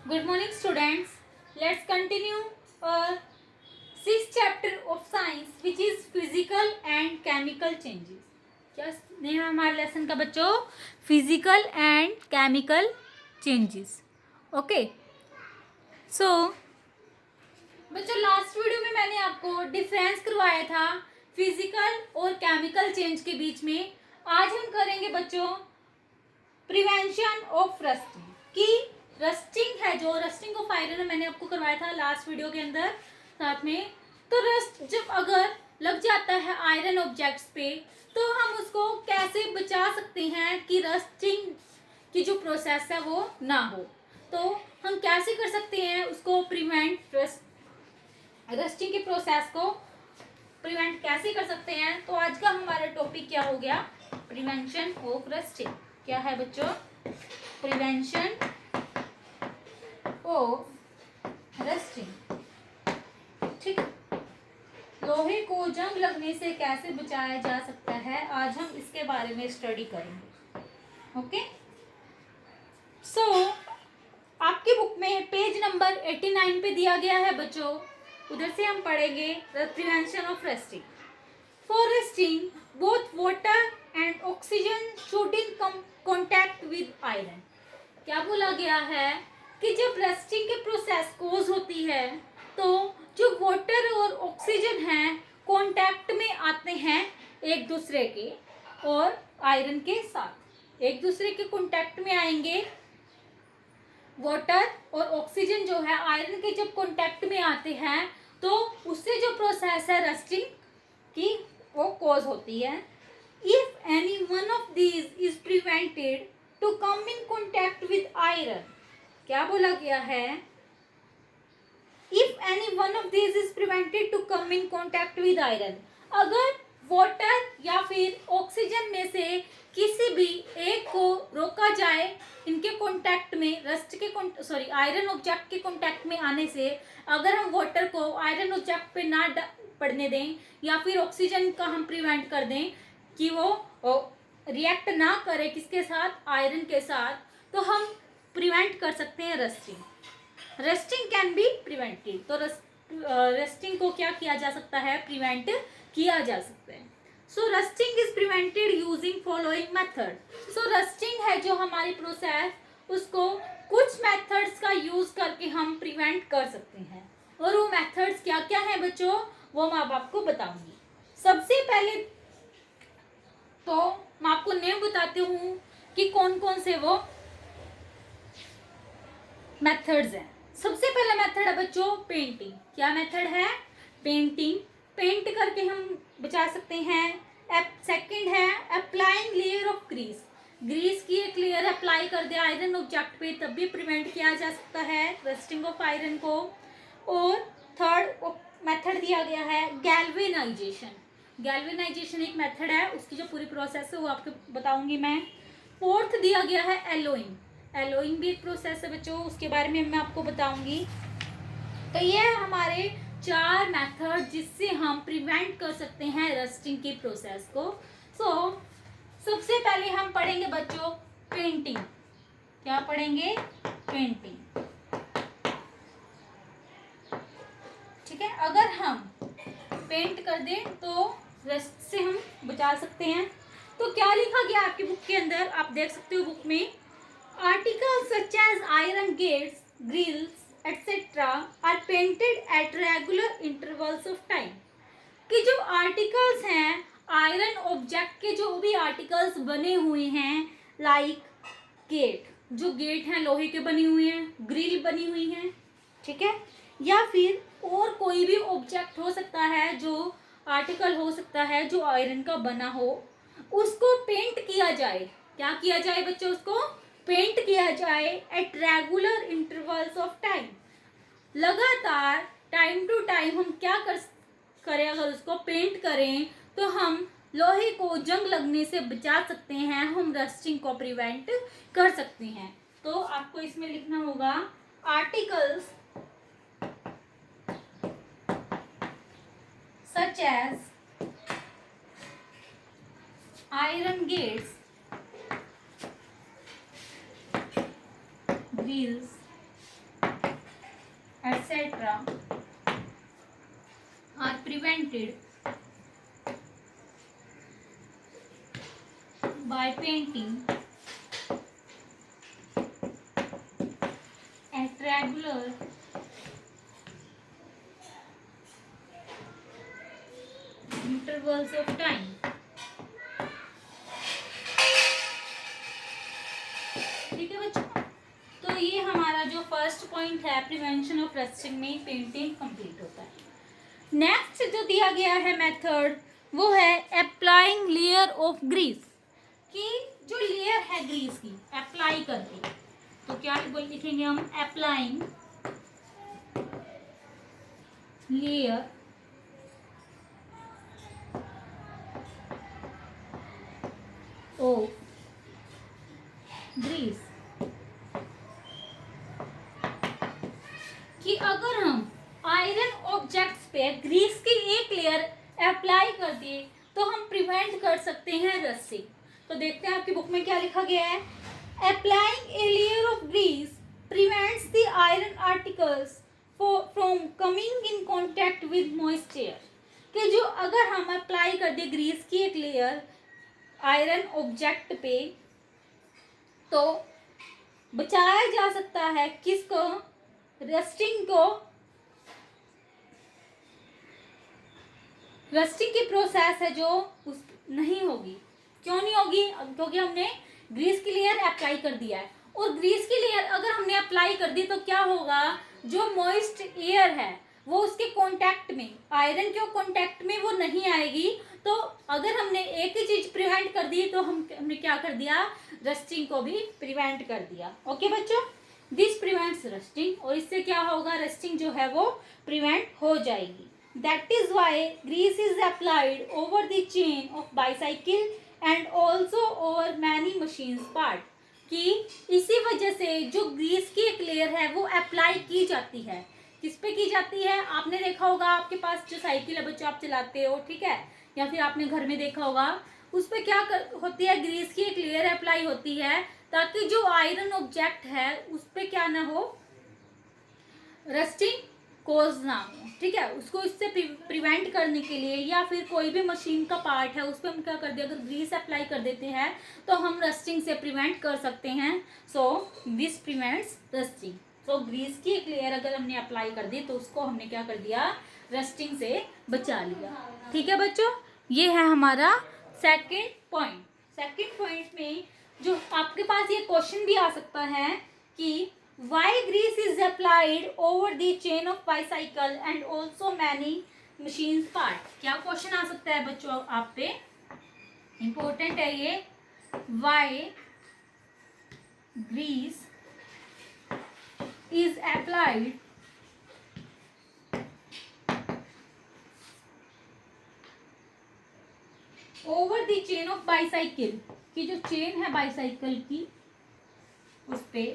Good morning, students. Let's continue our sixth chapter of science, which is physical and chemical changes. क्या name है हमारे lesson का बच्चों? Physical and chemical changes. Okay. So बच्चों, last video में मैंने आपको डिफरेंस करवाया था फिजिकल और केमिकल चेंज के बीच में. आज हम करेंगे बच्चों प्रिवेंशन ऑफ रस्टिंग. की रस्टिंग है जो रस्टिंग ऑफ आयरन मैंने आपको करवाया था लास्ट वीडियो के अंदर साथ में. तो रस्ट जब अगर लग जाता है आयरन ऑब्जेक्ट्स पे तो हम उसको कैसे बचा सकते हैं कि रस्टिंग की जो प्रोसेस है वो ना हो. तो हम कैसे कर सकते हैं उसको प्रिवेंट, रस्टिंग की प्रोसेस को प्रिवेंट कैसे कर सकते हैं. तो आज का हमारा टॉपिक क्या हो गया? Prevention of rusting. क्या है बच्चों? Prevention of rusting. ठीक. लोहे को जंग लगने से कैसे बचाया जा सकता है, आज हम इसके बारे में स्टडी करेंगे. ओके. सो आपकी बुक में पेज नंबर 89 पे दिया गया है बच्चों. उधर से हम पढ़ेंगे prevention of rusting. For rusting both water and oxygen should in contact with iron. क्या बोला गया है कि जब रस्टिंग के प्रोसेस कोज होती है तो जो वाटर और ऑक्सीजन है कांटेक्ट में आते हैं एक दूसरे के और आयरन के साथ. एक दूसरे के कांटेक्ट में आएंगे वाटर और ऑक्सीजन जो है आयरन के जब कांटेक्ट में आते हैं तो उससे जो प्रोसेस है रस्टिंग की वो कोज होती है. If any one of these is prevented to come in contact with iron. क्या बोला गया है? If any one of these is prevented to come in contact with iron. अगर वाटर या फिर ऑक्सीजन में से किसी भी एक को रोका जाए इनके कांटेक्ट में, रस्ट के आयरन ऑब्जेक्ट के कांटेक्ट में आने से, अगर हम वाटर को आयरन ऑब्जेक्ट पे ना पड़ने दें या फिर ऑक्सीजन का हम प्रिवेंट कर दें कि वो रिएक्ट ना करे किसके साथ, आयरन के साथ, तो हम प्रिवेंट कर सकते हैं rusting. Rusting can be prevented. तो रस्टिंग को क्या किया जा सकता है? प्रिवेंट किया जा सकता है. So rusting is prevented using following method. So rusting है जो हमारी प्रोसेस, उसको कुछ मेथड्स का यूज करके हम प्रिवेंट कर सकते हैं. और वो मेथड्स क्या क्या हैं बच्चों, वो मैं अब आपको बताऊंगी. सबसे पहले तो मैं आपको नेम बताती हूँ कि कौन कौन से वो मेथड्स हैं. सबसे पहला मेथड है बच्चों पेंटिंग. क्या मेथड है? पेंटिंग. पेंट करके हम बचा सकते हैं. सेकंड है applying layer of grease. Grease की एक लेयर अप्लाई कर दे आयरन ऑब्जेक्ट पे तब भी प्रिवेंट किया जा सकता है रस्टिंग ऑफ आयरन को. और थर्ड मेथड दिया गया है गैल्वेनाइजेशन. गैल्वेनाइजेशन एक मेथड है, उसकी जो पूरी प्रोसेस है वो आपको बताऊंगी मैं. फोर्थ दिया गया है एलोइंग. एलोइंग भी एक प्रोसेस है बच्चों, उसके बारे में मैं आपको बताऊंगी. तो ये है हमारे 4 मेथड जिससे हम प्रिवेंट कर सकते हैं रस्टिंग की प्रोसेस को. सबसे पहले हम पढ़ेंगे बच्चों पेंटिंग. क्या पढ़ेंगे? पेंटिंग. ठीक है. अगर हम पेंट कर दें तो रस्ट से हम बचा सकते हैं. तो क्या लिखा गया आपकी बुक के अंदर, आप देख सकते हो बुक में. Articles such as iron gates, grills etc. are painted at regular intervals of time. कि जो आर्टिकल्स हैं आयरन ऑब्जेक्ट के, जो भी आर्टिकल्स बने हुए हैं लाइक गेट, जो गेट हैं लोहे के बनी हुई हैं, ग्रिल बनी हुई हैं, ठीक है, या फिर और कोई भी ऑब्जेक्ट हो सकता है, जो आर्टिकल हो सकता है जो आयरन का बना हो, उसको पेंट किया जाए. क्या किया जाए बच्चों? उसको पेंट किया जाए at regular intervals of time. लगातार टाइम टू टाइम हम क्या करें, अगर उसको पेंट करें तो हम लोहे को जंग लगने से बचा सकते हैं, हम रस्टिंग को प्रिवेंट कर सकते हैं. तो आपको इसमें लिखना होगा articles such as iron gates, grills etc. are prevented by painting at regular intervals of time. ठीक है बच्चों, तो ये हमारा जो फर्स्ट पॉइंट है प्रिवेंशन ऑफ रस्टिंग में पेंटिंग कंप्लीट होता है। नेक्स्ट जो दिया गया है मेथड वो है अप्लाइंग लेयर ऑफ ग्रीस, कि जो लेयर है ग्रीस की अप्लाई करके, तो क्या लिखेंगे हम, अप्लाइंग लेयर ऑफ ग्रीस, कि अगर हम आयरन ऑब्जेक्ट्स पे ग्रीस की एक लेयर अप्लाई कर दिए तो हम प्रिवेंट कर सकते हैं रस्ट से। तो देखते हैं आपकी बुक में क्या लिखा गया है। Applying a layer of grease prevents the iron articles from coming in contact with moisture, कि जो अगर हम अप्लाई कर दे ग्रीस की एक लेयर आयरन ऑब्जेक्ट पे तो बचाया जा सकता है किसको, रस्टिंग को। रस्टिंग की प्रोसेस है जो उस नहीं होगी। क्यों नहीं होगी, क्योंकि हमने ग्रीस की लेयर अप्लाई कर दिया है, और ग्रीस की लेयर अगर हमने अप्लाई कर दी तो क्या होगा, जो मॉइस्ट एयर है वो उसके कांटेक्ट में, आयरन के कांटेक्ट में वो नहीं आएगी। तो अगर हमने एक ही चीज प्रिवेंट कर दी तो हमने क्या कर दिया, रस्टिंग को भी प्रिवेंट कर दिया। ओके बच्चों, दिस प्रिवेंट्स रस्टिंग, और इससे क्या होगा, रस्टिंग जो है वो प्रिवेंट हो जाएगी। That is why grease is applied over the chain of bicycle and also over many machines part, कि इसी वजह से जो ग्रीस की एक लेयर है वो अप्लाई की जाती है। किस पे की जाती है, आपने देखा होगा आपके पास जो साइकिल है बच्चों आप चलाते हो, ठीक है, या फिर आपने घर में देखा होगा, उस पे क्या होती है, ग्रीस की एक लेयर अप्लाई होती है ताकि जो आयरन ऑब्जेक्ट है उस पे क्या ना हो, रस्टिंग कोज ना हो, ठीक है। उसको इससे प्रिवेंट करने के लिए, या फिर कोई भी मशीन का पार्ट है उस पर हम क्या कर दे, अगर ग्रीस अप्लाई कर देते हैं तो हम रस्टिंग से प्रिवेंट कर सकते हैं। So this prevents rusting. So grease की एक लेयर अगर हमने अप्लाई कर दी तो उसको हमने क्या कर दिया, रस्टिंग से बचा लिया। ठीक है बच्चों, ये है हमारा सेकेंड पॉइंट। सेकेंड पॉइंट में जो आपके पास ये क्वेश्चन भी आ सकता है कि why grease is applied over the chain of bicycle and also many machines part। क्या क्वेश्चन आ सकता है बच्चों आप पे, इंपॉर्टेंट है ये। why grease is applied over the chain of bicycle, कि जो चेन है बाईसाइकिल की उस पे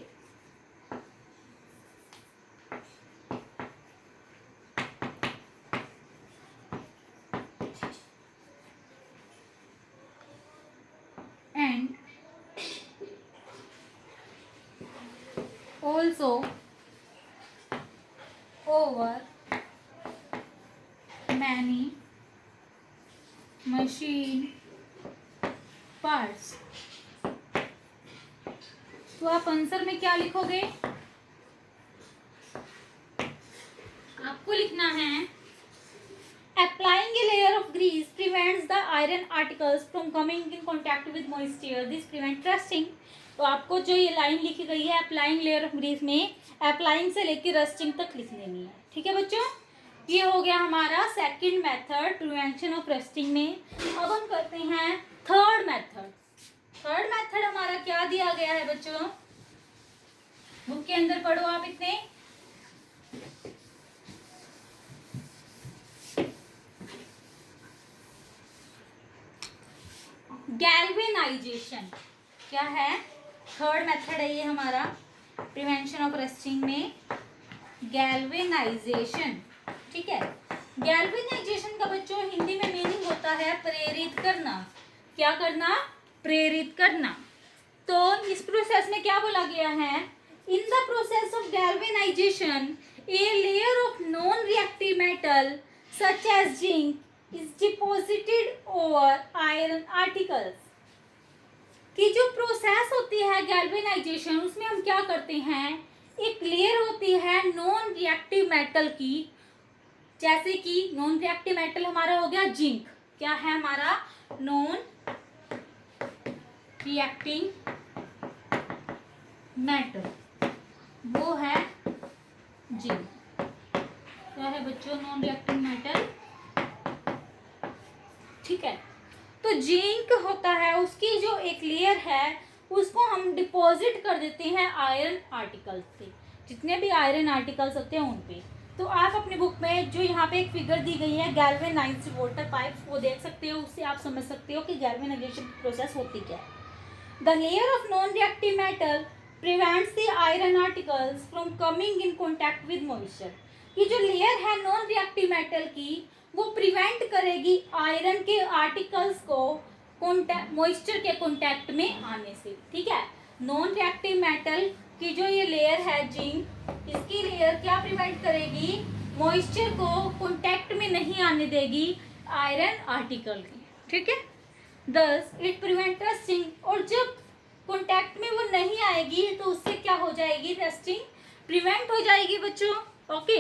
and also over many machine parts। तो आप आंसर में क्या लिखोगे, आपको लिखना है applying a layer of grease prevents the iron articles from coming in contact with moisture, this prevents rusting। तो आपको जो ये लाइन लिखी गई है applying layer of grease में applying से लेकर रस्टिंग तक लिख लेनी है। ठीक है बच्चों, ये हो गया हमारा second method prevention of rusting में। अब हम करते हैं थर्ड मेथड। थर्ड मेथड हमारा क्या दिया गया है बच्चों, बुक के अंदर पढ़ो आप इतने। गैल्वेनाइजेशन क्या है, थर्ड मेथड है ये हमारा प्रिवेंशन ऑफ रस्टिंग में, गैल्वेनाइजेशन। ठीक है, गैल्वेनाइजेशन का बच्चों हिंदी में मीनिंग होता है प्रेरित करना। क्या करना, प्रेरित करना। तो इस प्रोसेस में क्या बोला गया है, in the process of galvanisation A layer of non-reactive metal such as zinc is deposited over iron articles. कि जो प्रोसेस होती है गैल्वेनाइजेशन, उसमें हम क्या करते हैं, एक लेयर होती है नॉन रिएक्टिव मेटल की, जैसे कि नॉन रिएक्टिव मेटल हमारा हो गया जिंक। क्या है हमारा नॉन रिएक्टिंग मेटल, वो है जिंक। क्या है बच्चों, नॉन रिएक्टिव मेटल, ठीक है। तो जिंक होता है, उसकी जो एक लेयर है उसको हम डिपॉजिट कर देते हैं आयरन आर्टिकल्स पे, जितने भी आयरन आर्टिकल्स होते हैं उन पे। तो आप अपनी बुक में जो यहाँ पे एक फिगर दी गई है गैल्वेनाइज्ड वाटर पाइप्स, वो देख सकते हो, उससे आप समझ सकते हो कि गैल्वेनाइजेशन की प्रोसेस होती क्या है। The layer of non reactive metal prevents the iron articles from coming in contact with moisture. ये जो लेयर है नॉन रिएक्टिव मेटल की, वो प्रिवेंट करेगी आयरन के आर्टिकल्स को मॉइस्चर के कॉन्टैक्ट में आने से, ठीक है। नॉन रिएक्टिव मेटल की जो ये लेयर है जिंक, इसकी लेयर क्या प्रिवेंट करेगी, मॉइस्चर को कॉन्टैक्ट में नहीं आने देगी आयरन आर्टिकल की, ठीक है। दस इट प्रिवेंट रस्टिंग, और जब कॉन्टैक्ट में वो नहीं आएगी तो उससे क्या हो जाएगी, रस्टिंग प्रिवेंट हो जाएगी बच्चों, okay.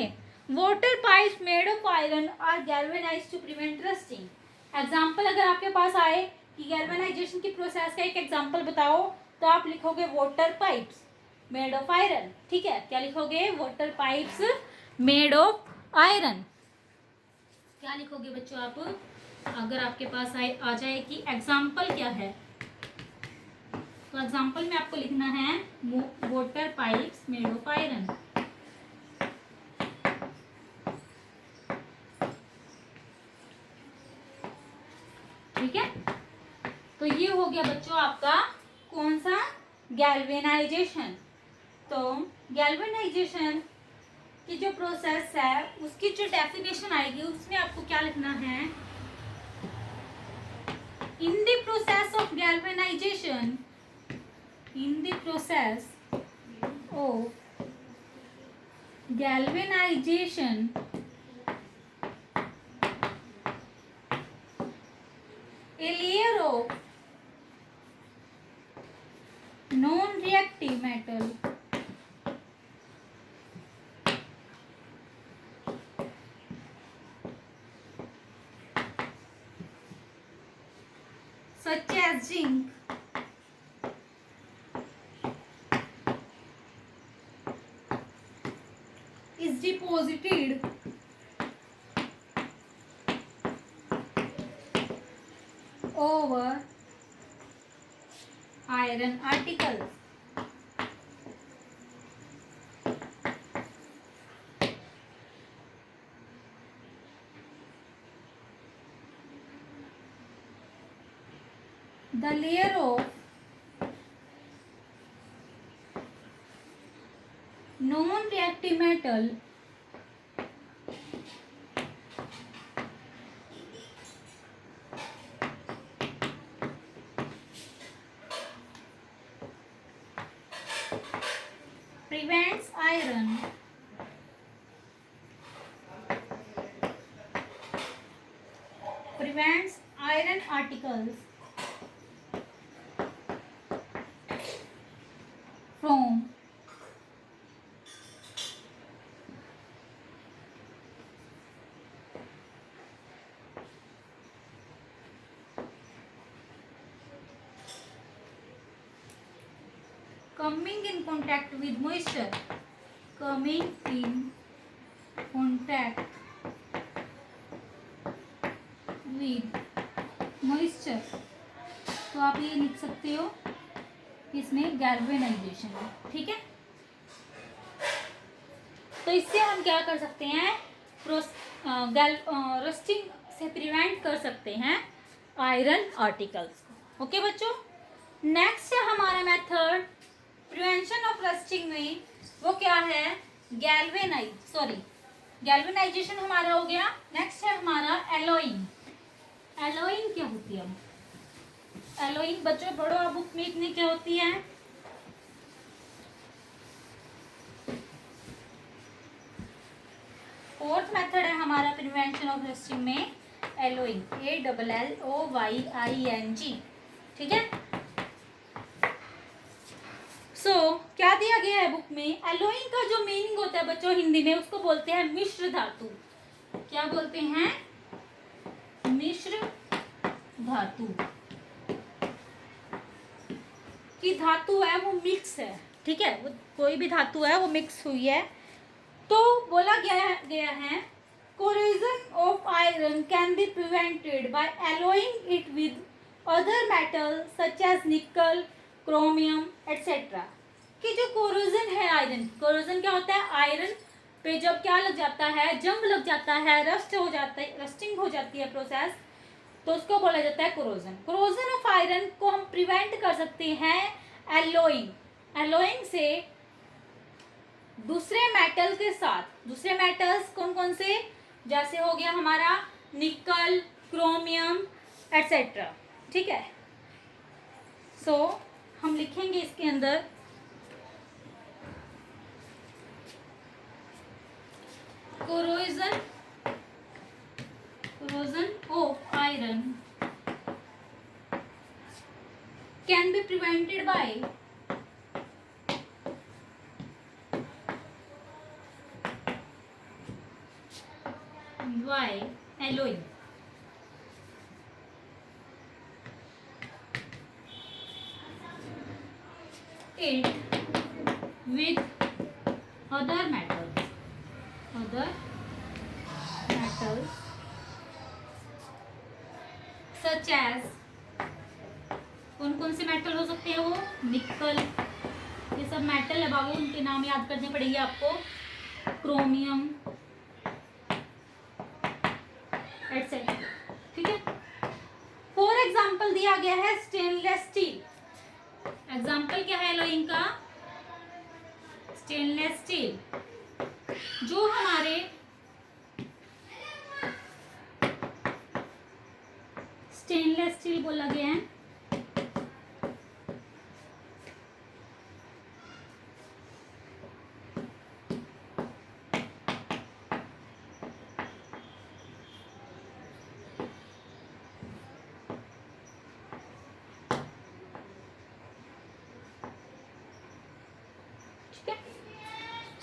Water pipes made of iron are galvanized to prevent rusting. Example अगर आपके पास आए कि गैल्वेनाइजेशन की प्रोसेस का एक एग्जाम्पल बताओ, तो आप लिखोगे water pipes made of iron, ठीक है। क्या लिखोगे, water pipes made of iron. क्या लिखोगे बच्चों आप, अगर आपके पास आ जाए कि एग्जाम्पल क्या है, तो एग्जाम्पल में आपको लिखना है water pipes made of iron, ठीक है। तो ये हो गया बच्चों आपका कौन सा, गैल्वेनाइजेशन। तो गैल्वेनाइजेशन की जो प्रोसेस है उसकी जो डेफिनेशन आएगी उसमें आपको क्या लिखना है, in the process of galvanisation, in the process of galvanisation a layer of non-reactive metal such as zinc is deposited over iron articles. The layer of non-reactive metal prevents iron articles from coming in contact with moisture, coming in contact with moisture। तो आप ये लिख सकते हो इसमें galvanisation है, ठीक है। तो इससे हम क्या कर सकते हैं, रस्टिंग से प्रिवेंट कर सकते हैं आयरन आर्टिकल्स को, ओके बच्चों। नेक्स्ट है हमारा मेथड प्रिवेंशन ऑफ रस्टिंग में, वो क्या है, गैल्वेनाइजेशन हमारा हो गया। नेक्स्ट है हमारा एलोइंग। एलोइंग क्या होती है, एलोइंग बच्चों पढ़ो बुक में, इतनी क्या होती है, फोर्थ मेथड है हमारा प्रिवेंशन ऑफ रस्टिंग में एलोइंग, ALLOYING। ठीक है। क्या दिया गया है बुक में, एलोइंग का जो मीनिंग होता है बच्चों हिंदी में, उसको बोलते हैं मिश्र धातु। क्या बोलते हैं? मिश्र धातु। की धातु है वो मिक्स है। ठीक है, वो कोई भी धातु है वो मिक्स हुई है। तो बोला गया है corrosion of iron can be prevented by alloying it with other metals such as nickel, chromium, etc. कि जो कोरोजन है आयरन, कोरोजन क्या होता है? आयरन पे जब क्या लग जाता है, जंग लग जाता है, रस्ट हो जाता है, रस्टिंग हो जाती है प्रोसेस, तो उसको बोला जाता है कोरोजन। कोरोजन ऑफ आयरन को हम प्रिवेंट कर सकते हैं एलोइंग, एलोइंग से दूसरे मेटल के साथ। दूसरे मेटल्स कौन कौन से? जैसे हो गया हमारा निकल, क्रोमियम एटसेट्रा। ठीक है। हम लिखेंगे इसके अंदर corrosion of iron can be prevented by alloying। it with other metals such as, कौन कौन से मेटल हो सकते हैं वो? निकल, ये सब मेटल है बाबू, उनके नाम याद करने पड़ेंगे आपको। Chromium etcetera. ठीक है। फॉर एग्जाम्पल दिया गया है स्टेनलेस स्टील। एग्जाम्पल क्या है एलोइंग का? Stainless steel. जो हमारे स्टेनलेस स्टील बोला गया है,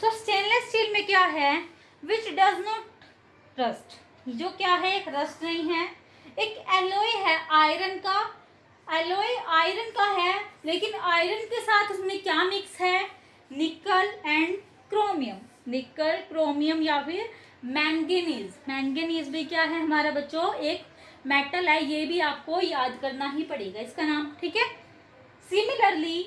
सो स्टेनलेस स्टील में क्या है? विच डज नॉट रस्ट, जो क्या है? एक रस्ट नहीं है। एक एलोय है आयरन का, एलोय आयरन का है, लेकिन आयरन के साथ उसमें क्या मिक्स है? निकल एंड क्रोमियम। निकल, क्रोमियम या फिर मैंगनीज। मैंगनीज भी क्या है हमारा बच्चों? एक मेटल है। ये भी आपको याद करना ही पड़ेगा इसका नाम। ठीक है। Similarly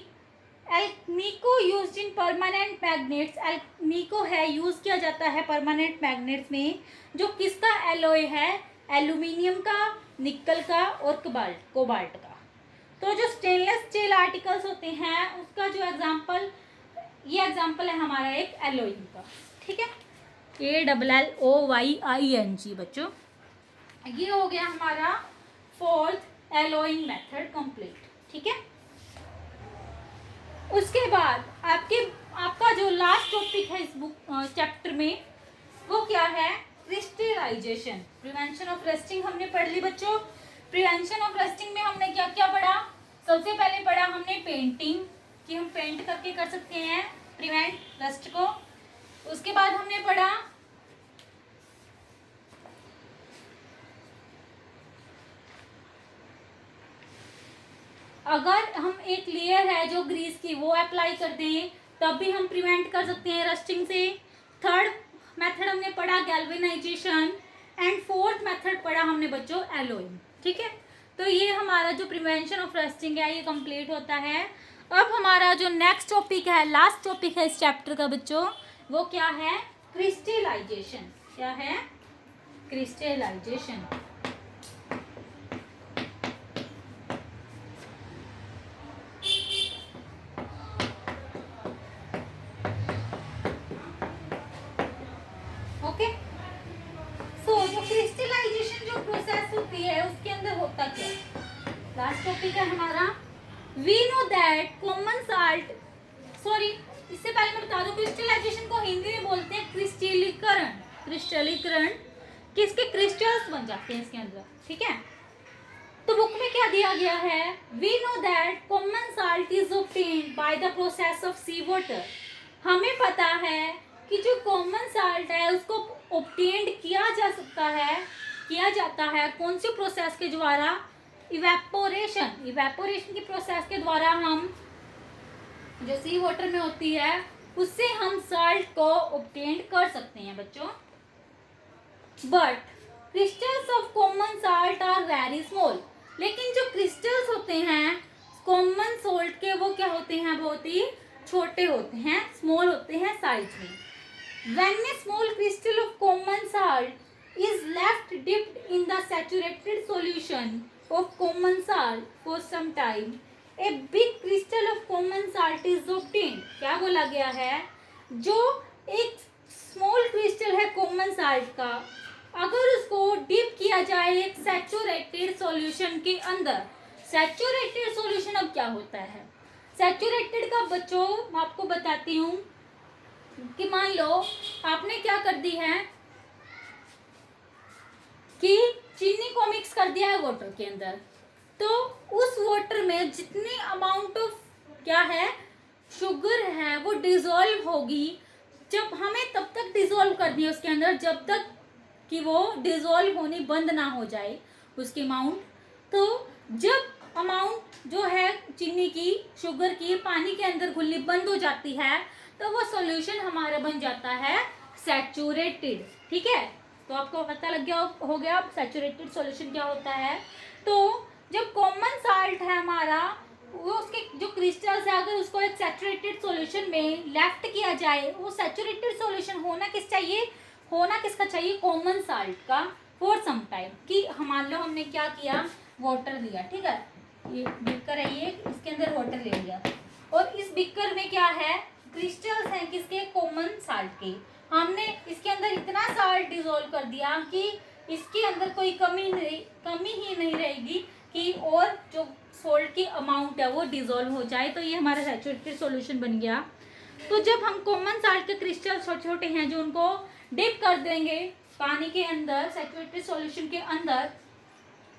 alnico used in permanent magnets. Alnico है, यूज किया जाता है परमानेंट मैग्नेट्स में, जो किसका एलोय है? एल्यूमिनियम का, निकल का और कोबाल्ट का। तो जो स्टेनलेस स्टील आर्टिकल्स होते हैं उसका जो एग्जांपल, ये एग्जांपल है हमारा एक एलोइंग का। ठीक है। ALLOYING बच्चों, ये हो गया हमारा फोर्थ एलोइंग मेथड कंप्लीट। ठीक है। उसके बाद आपका जो लास्ट टॉपिक है इस बुक चैप्टर में, वो क्या है? क्रिस्टलाइजेशन। प्रिवेंशन ऑफ रस्टिंग हमने पढ़ ली बच्चों। प्रिवेंशन ऑफ रस्टिंग में हमने क्या क्या पढ़ा? सबसे पहले पढ़ा हमने पेंटिंग, कि हम पेंट करके कर सकते हैं प्रिवेंट रस्ट को। उसके बाद हमने पढ़ा अगर हम एक लेयर है जो ग्रीस की वो अप्लाई कर दें तब भी हम प्रिवेंट कर सकते हैं रस्टिंग से। थर्ड मेथड हमने पढ़ा गैल्वेनाइजेशन, एंड फोर्थ मेथड पढ़ा हमने बच्चों एलोइंग। ठीक है। तो ये हमारा जो प्रिवेंशन ऑफ रस्टिंग है ये कंप्लीट होता है। अब हमारा जो नेक्स्ट टॉपिक है, लास्ट टॉपिक है इस चैप्टर का बच्चों, वो क्या है? क्रिस्टलाइजेशन। क्या है? क्रिस्टलाइजेशन। ओके। जो क्रिस्टलाइजेशन जो प्रोसेस होती है उसके अंदर होता क्या है? लास्ट टॉपिक है हमारा। We know that common salt, sorry इससे पहले मैं बता दूं, क्रिस्टलाइजेशन को हिंदी में बोलते हैं क्रिस्टलीकरण। क्रिस्टलीकरण, किसके क्रिस्टल्स बन जाते हैं इसके अंदर, ठीक है। तो बुक में क्या दिया गया है, we know that common salt is obtained by the process of sea water. हमें पता है कि जो कॉमन साल्ट है उसको ऑब्टेन्ड किया जा सकता है, किया जाता है कौन सी प्रोसेस के द्वारा, इवेपोरेशन, इवेपोरेशन की प्रोसेस के द्वारा हम जो सी वाटर में होती है उससे हम साल्ट को ऑब्टेन कर सकते हैं बच्चों। But crystals of common salt are very small, लेकिन जो क्रिस्टल्स होते हैं कॉमन सॉल्ट के वो क्या होते हैं, बहुत ही छोटे होते हैं, स्मॉल होते हैं साइज में। When a small crystal of common salt is left dipped in the saturated solution of common salt for some time, a big crystal of common salt is obtained। क्या बोला गया है, जो एक स्मॉल क्रिस्टल है common salt का, अगर उसको डिप किया जाए एक सैचुरेटेड सॉल्यूशन के अंदर, सैचुरेटेड सॉल्यूशन अब क्या होता है, सैचुरेटेड का बच्चों मैं आपको बताती हूँ कि मान लो आपने क्या कर दी है कि चीनी को मिक्स कर दिया है वाटर के अंदर, तो उस वाटर में जितनी अमाउंट ऑफ क्या है शुगर है वो डिजोल्व होगी। जब हमें तब तक डिजोल्व कर दिया उसके अंदर जब तक कि वो डिजोल्व होनी बंद ना हो जाए उसकी अमाउंट। तो जब अमाउंट जो है चीनी की, शुगर की पानी के अंदर घुलनी बंद हो जाती है तो वो सॉल्यूशन हमारा बन जाता है सैचुरेटेड, ठीक है। तो आपको पता लग गया हो गया सैचुरेटेड सॉल्यूशन क्या होता है। तो जब कॉमन साल्ट है हमारा, वो उसके जो क्रिस्टल्स है अगर उसको एक सैचुरेटेड सॉल्यूशन में लेफ्ट किया जाए, वो सैचुरेटेड सॉल्यूशन होना किस चाहिए, होना किसका चाहिए, कॉमन साल्ट का, फॉर सम टाइम। कि मान लो हमने क्या किया, वाटर लिया, ठीक है, ये बिकर है, ये इसके अंदर वाटर ले लिया और इस बिकर में क्या है, क्रिस्टल्स हैं किसके, कॉमन साल्ट के। हमने इसके अंदर इतना साल्ट डिसॉल्व कर दिया कि इसके अंदर कोई कमी ही नहीं रहेगी कि और जो सॉल्ट की अमाउंट है वो डिसॉल्व हो जाए, तो ये हमारा सैचुरेटेड सॉल्यूशन बन गया। तो जब हम कॉमन साल्ट के क्रिस्टल छोटे छोटे हैं जो उनको डिप कर देंगे पानी के अंदर, सैचुरेटेड सॉल्यूशन के अंदर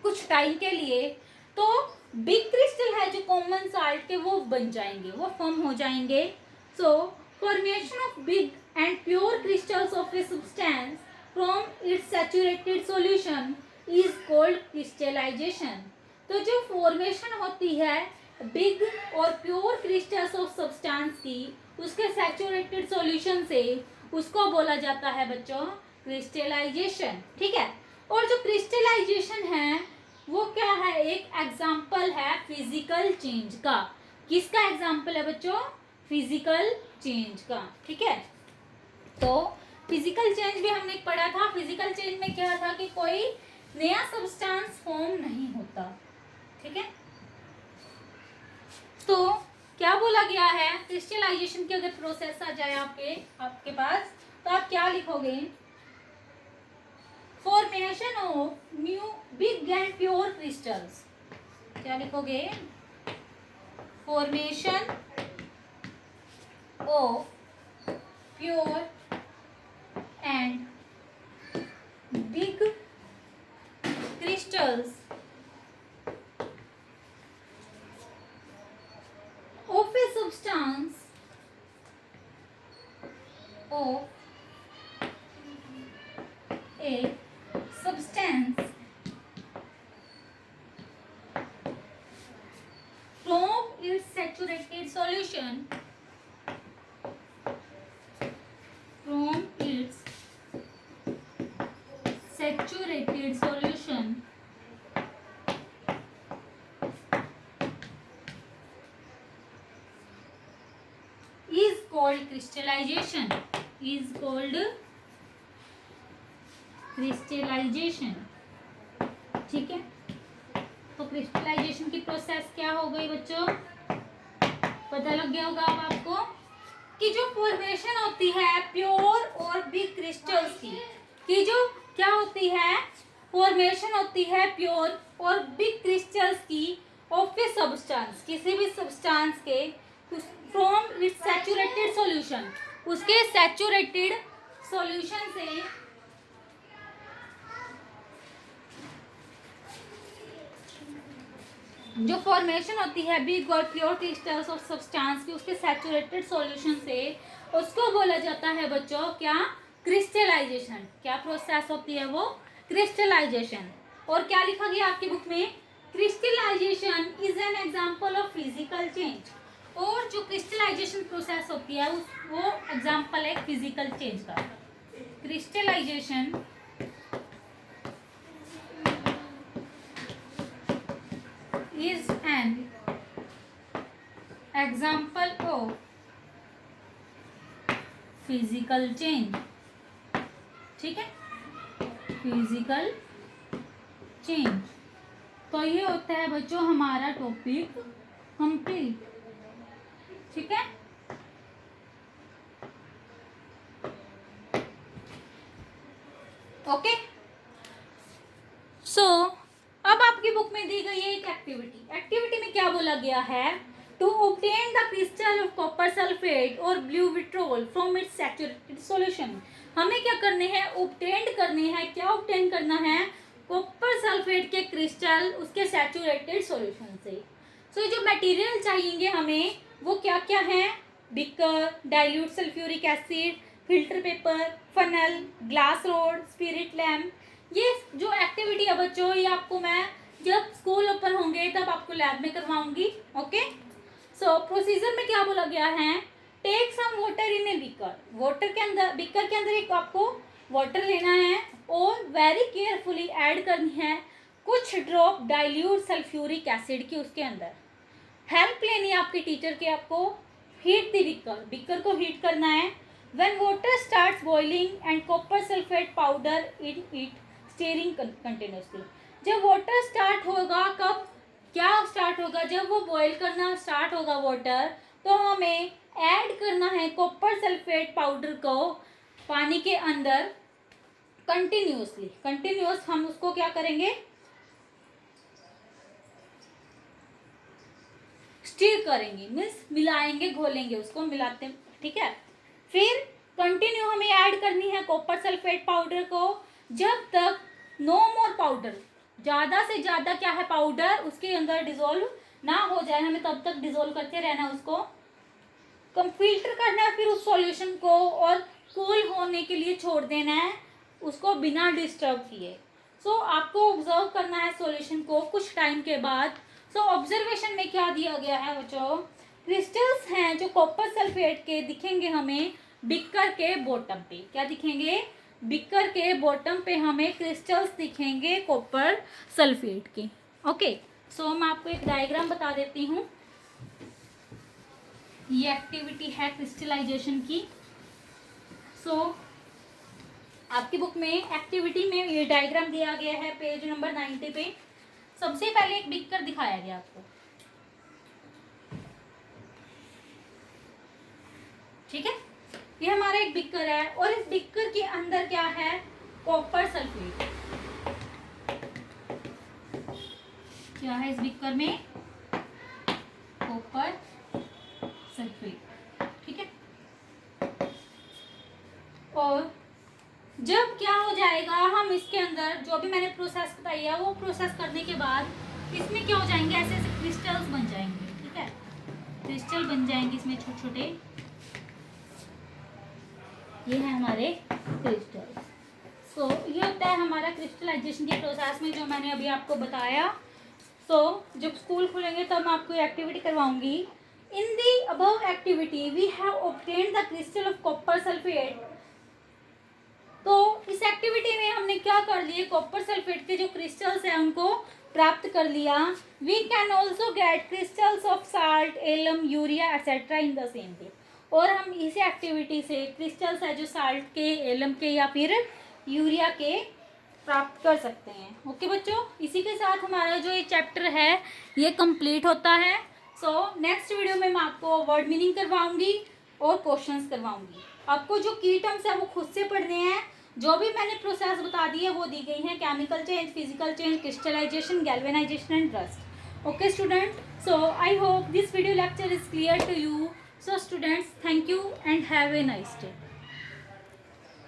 कुछ टाइम के लिए, तो बिग क्रिस्टल है जो कॉमन साल्ट के वो बन जाएंगे, वो फॉर्म हो जाएंगे। So, formation of big and pure crystals of a substance from its saturated solution is called crystallization। तो जो फॉर्मेशन होती है बिग और प्योर क्रिस्टल्स ऑफ सब्सटेंस की उसके सैचुरेटेड सॉल्यूशन से, उसको बोला जाता है बच्चों क्रिस्टलाइजेशन, ठीक है। और जो क्रिस्टलाइजेशन है वो क्या है, एक एग्जाम्पल है फिजिकल चेंज का। किसका एग्जाम्पल है बच्चों, फिजिकल चेंज का, ठीक है। तो फिजिकल चेंज भी हमने पढ़ा था। फिजिकल चेंज में क्या था कि कोई नया सब्सटेंस फॉर्म नहीं होता, ठीक है। तो क्या बोला गया है, क्रिस्टलाइजेशन की अगर प्रोसेस आ जाए आपके पास तो आप क्या लिखोगे, formation of new big and pure crystals. क्या लिखोगे, formation of pure and big crystals of a substance from its saturated solution, from its saturated solution is called crystallization, is called crystallization, ठीक है। तो क्रिस्टलाइजेशन की process क्या हो गई बच्चों, पता लग गया होगा अब आपको कि जो फॉर्मेशन होती है प्योर और बिग क्रिस्टल्स की, कि जो क्या होती है, फॉर्मेशन होती है प्योर और बिग क्रिस्टल्स की ऑफ ए सब्सटेंस, किसी भी सब्सटेंस के, फ्रॉम इट्स सैचुरेटेड सॉल्यूशन, उसके सैचुरेटेड सॉल्यूशन से जो फॉर्मेशन होती है बिग और प्योर क्रिस्टल्स ऑफ सब्सटेंस की उसके सैचुरेटेड सॉल्यूशन से, उसको बोला जाता है बच्चों क्या, क्रिस्टलाइजेशन। क्या प्रोसेस होती है वो, क्रिस्टलाइजेशन। और क्या लिखा गया आपकी बुक में, crystallization is an example of physical change. और जो क्रिस्टलाइजेशन प्रोसेस होती है वो एग्जांपल है फिजिकल चेंज का। Crystallization is an example of physical change। ठीक है, फिजिकल चेंज। तो ये होता है बच्चों हमारा टॉपिक कंप्लीट। ठीक है, ओके। सो अब आपकी बुक में दी गई है एक एक्टिविटी। एक्टिविटी में क्या बोला गया है, to obtain the crystal of copper sulphate और blue vitriol from its saturated solution. हमें क्या करने हैं, ऑब्टेन करने हैं। क्या ऑब्टेन करना है, कॉपर सल्फेट के क्रिस्टल उसके सैचुरेटेड सॉल्यूशन से। सो जो मटेरियल चाहिए हमें वो क्या क्या है, beaker, dilute sulphuric acid, filter paper, funnel, glass rod, spirit lamp. ये जो एक्टिविटी है बच्चों ये आपको मैं जब स्कूल ओपन होंगे तब आपको लैब में करवाऊंगी। ओके, सो प्रोसीजर में क्या बोला गया है, take some water in a beaker. Water के अंदर, बिकर के अंदर एक आपको वाटर लेना है और वेरी केयरफुली ऐड करनी है कुछ ड्रॉप डाइल्यूट सल्फ्यूरिक एसिड की उसके अंदर। हेल्प लेनी है आपके टीचर के, आपको हीट द बिकर, बिकर को हीट करना है। When water starts boiling and copper sulphate powder in it steering continuously. जब वाटर स्टार्ट होगा, कब क्या स्टार्ट होगा, जब वो बॉईल करना स्टार्ट होगा वाटर, तो हमें ऐड करना है कॉपर सल्फेट पाउडर को पानी के अंदर कंटिन्यूसली। कंटिन्यूस हम उसको क्या करेंगे, स्टीर करेंगे, मीन्स मिलाएंगे, घोलेंगे उसको, मिलाते। ठीक है, फिर कंटिन्यू हमें ऐड करनी है कॉपर सल्फेट पाउडर को जब तक नो मोर पाउडर, ज़्यादा से ज़्यादा क्या है पाउडर उसके अंदर डिजोल्व ना हो जाए, हमें तब तक डिजोल्व करते रहना उसको। कम फिल्टर करना है फिर उस सॉल्यूशन को और कूल होने के लिए छोड़ देना है उसको बिना डिस्टर्ब किए। सो आपको ऑब्जर्व करना है सॉल्यूशन को कुछ टाइम के बाद। सो ऑब्जर्वेशन में क्या दिया गया है बच्चों, क्रिस्टल्स हैं जो कॉपर सल्फेट के दिखेंगे हमें बिकर के बॉटम पे। क्या दिखेंगे, बिकर के बॉटम पे हमें क्रिस्टल्स दिखेंगे कॉपर सल्फेट के। ओके, सो मैं आपको एक डायग्राम बता देती हूँ। ये एक्टिविटी है क्रिस्टलाइजेशन की। सो आपकी बुक में एक्टिविटी में ये डायग्राम दिया गया है पेज नंबर 90 पे। सबसे पहले एक बिकर दिखाया गया आपको। ठीक है, ये हमारा एक बिकर है और इस बिकर के अंदर क्या है, कॉपर सल्फेट। क्या है इस बिकर में, कॉपर सल्फेट। ठीक है, और जब क्या हो जाएगा, हम इसके अंदर जो भी मैंने प्रोसेस बताई है वो प्रोसेस करने के बाद इसमें क्या हो जाएंगे, ऐसे ऐसे क्रिस्टल्स बन जाएंगे। ठीक है, क्रिस्टल बन जाएंगे इसमें छोटे छोटे। ये है हमारे क्रिस्टल्स। सो ये होता है हमारा क्रिस्टलाइजेशन के प्रोसेस में जो मैंने अभी आपको बताया। सो जब स्कूल खुलेंगे तब मैं आपको एक्टिविटी करवाऊंगी। In the above activity we have obtained the crystal of copper sulphate. तो इस एक्टिविटी में हमने क्या कर लिए, कॉपर सल्फेट के जो क्रिस्टल्स हैं उनको प्राप्त कर लिया। We can also get crystals of salt, alum, urea etcetera in the same day. और हम इस एक्टिविटी से क्रिस्टल्स है जो साल्ट के, एलम के या फिर यूरिया के प्राप्त कर सकते हैं। ओके बच्चों, इसी के साथ हमारा जो ये चैप्टर है ये कंप्लीट होता है। सो नेक्स्ट वीडियो में मैं आपको वर्ड मीनिंग करवाऊंगी और क्वेश्चंस करवाऊंगी। आपको जो की टर्म्स है वो खुद से पढ़ने हैं। जो भी मैंने प्रोसेस बता दी है वो दी गई हैं, chemical change, physical change, crystallization, galvanization and rust. Okay student, so I hope this video lecture is clear to you. So students, thank you and have a nice day.